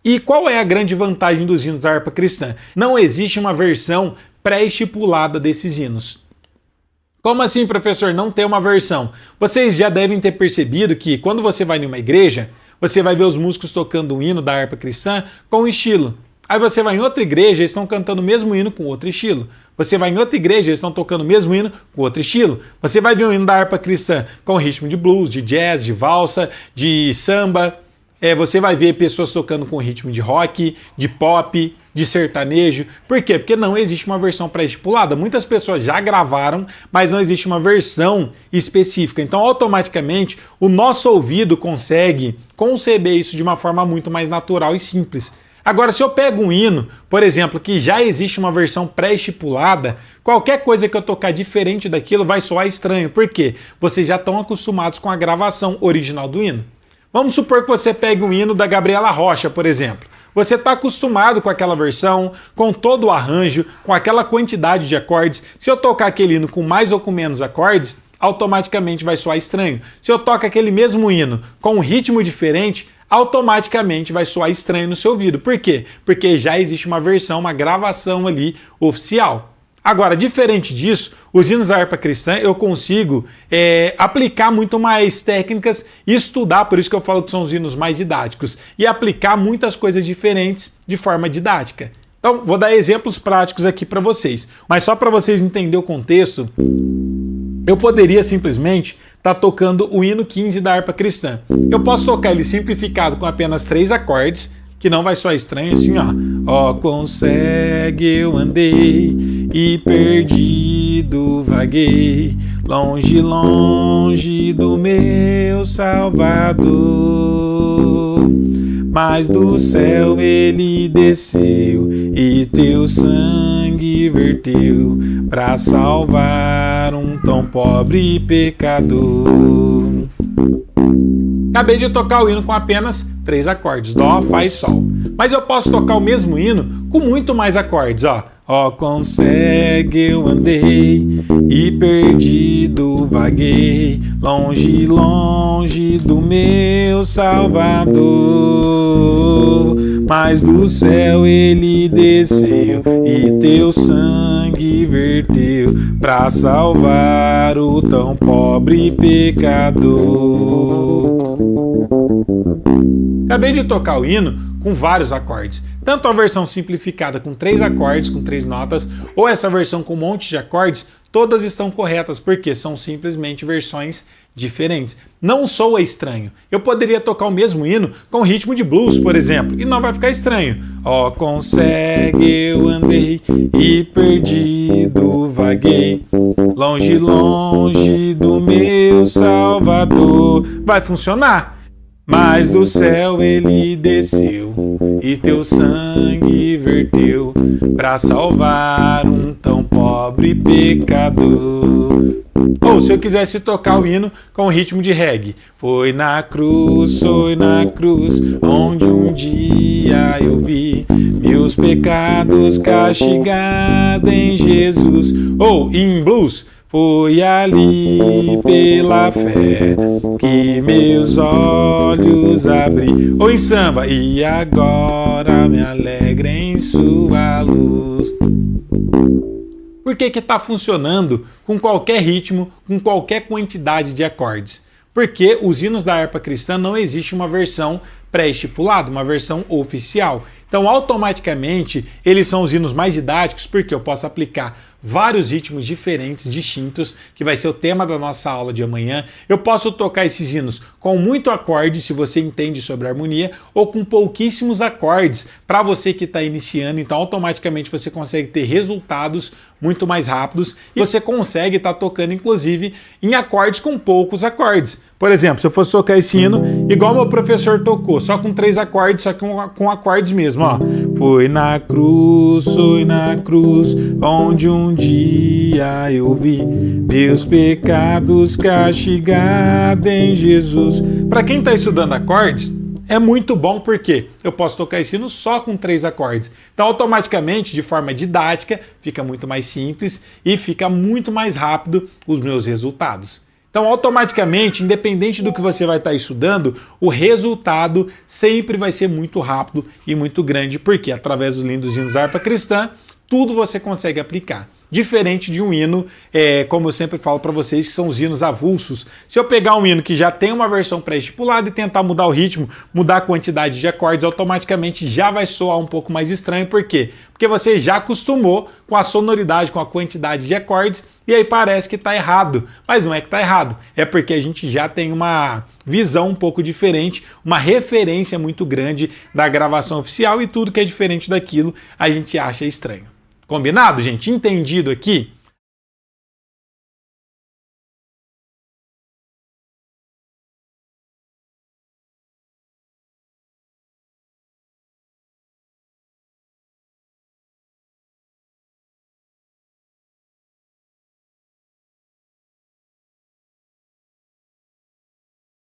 E qual é a grande vantagem dos hinos da harpa cristã? Não existe uma versão pré-estipulada desses hinos. Como assim, professor, não tem uma versão? Vocês já devem ter percebido que quando você vai em uma igreja, você vai ver os músicos tocando um hino da harpa cristã com um estilo. Aí você vai em outra igreja, eles estão cantando o mesmo hino com outro estilo. Você vai em outra igreja, eles estão tocando o mesmo hino com outro estilo. Você vai ver um hino da harpa cristã com ritmo de blues, de jazz, de valsa, de samba. Você vai ver pessoas tocando com ritmo de rock, de pop, de sertanejo. Por quê? Porque não existe uma versão pré-estipulada. Muitas pessoas já gravaram, mas não existe uma versão específica. Então, automaticamente, o nosso ouvido consegue conceber isso de uma forma muito mais natural e simples. Agora, se eu pego um hino, por exemplo, que já existe uma versão pré-estipulada, qualquer coisa que eu tocar diferente daquilo vai soar estranho. Por quê? Vocês já estão acostumados com a gravação original do hino. Vamos supor que você pegue um hino da Gabriela Rocha, por exemplo. Você está acostumado com aquela versão, com todo o arranjo, com aquela quantidade de acordes. Se eu tocar aquele hino com mais ou com menos acordes, automaticamente vai soar estranho. Se eu toco aquele mesmo hino com um ritmo diferente, automaticamente vai soar estranho no seu ouvido. Por quê? Porque já existe uma versão, uma gravação ali oficial. Agora, diferente disso, os hinos da harpa cristã eu consigo aplicar muito mais técnicas e estudar, por isso que eu falo que são os hinos mais didáticos, e aplicar muitas coisas diferentes de forma didática. Então, vou dar exemplos práticos aqui para vocês, mas só para vocês entenderem o contexto, eu poderia simplesmente estar tocando o hino 15 da harpa cristã. Eu posso tocar ele simplificado com apenas 3 acordes, que não vai soar estranho, assim, ó. Ó, quão cego eu andei e perdido vaguei, longe, longe do meu Salvador. Mas do céu ele desceu e teu sangue verteu pra salvar um tão pobre pecador. Acabei de tocar o hino com apenas 3 acordes, Dó, Fá e Sol. Mas eu posso tocar o mesmo hino com muito mais acordes, ó. Ó, quão cego eu andei e perdido vaguei, longe, longe do meu Salvador. Mas do céu ele desceu e teu sangue verteu pra salvar o tão pobre pecador. Acabei de tocar o hino com vários acordes, tanto a versão simplificada com 3 acordes, com 3 notas, ou essa versão com um monte de acordes, todas estão corretas, porque são simplesmente versões diferentes. Não soa estranho. Eu poderia tocar o mesmo hino com ritmo de blues, por exemplo, e não vai ficar estranho. Ó, quão cego eu andei e perdido vaguei, longe, longe do meu Salvador. Vai funcionar. Mas do céu ele desceu e teu sangue verteu pra salvar um tão pobre pecador. Ou se eu quisesse tocar o hino com ritmo de reggae. Foi na cruz, onde um dia eu vi meus pecados castigados em Jesus. Ou em blues. Foi ali pela fé que meus olhos abri. Ou em samba, e agora me alegra em sua luz. Por que que tá funcionando com qualquer ritmo, com qualquer quantidade de acordes? Porque os hinos da harpa cristã não existe uma versão pré-estipulada, uma versão oficial. Então, automaticamente, eles são os hinos mais didáticos, porque eu posso aplicar vários ritmos diferentes, distintos, que vai ser o tema da nossa aula de amanhã. Eu posso tocar esses hinos com muito acorde, se você entende sobre harmonia, ou com pouquíssimos acordes, para você que está iniciando. Então, automaticamente, você consegue ter resultados muito mais rápidos e você consegue estar tocando, inclusive, em acordes com poucos acordes. Por exemplo, se eu fosse tocar esse hino igual meu professor tocou, só com 3 acordes, só que com acordes mesmo, ó. Foi na cruz, onde um dia eu vi meus pecados castigados em Jesus. Para quem está estudando acordes, é muito bom porque eu posso tocar esse hino só com 3 acordes. Então, automaticamente, de forma didática, fica muito mais simples e fica muito mais rápido os meus resultados. Então, automaticamente, independente do que você vai estar estudando, o resultado sempre vai ser muito rápido e muito grande, porque através dos lindos hinos da harpa cristã, tudo você consegue aplicar. Diferente de um hino, como eu sempre falo para vocês, que são os hinos avulsos. Se eu pegar um hino que já tem uma versão pré-estipulada e tentar mudar o ritmo, mudar a quantidade de acordes, automaticamente já vai soar um pouco mais estranho. Por quê? Porque você já acostumou com a sonoridade, com a quantidade de acordes, e aí parece que está errado. Mas não é que está errado, é porque a gente já tem uma visão um pouco diferente, uma referência muito grande da gravação oficial, e tudo que é diferente daquilo a gente acha estranho. Combinado, gente? Entendido aqui?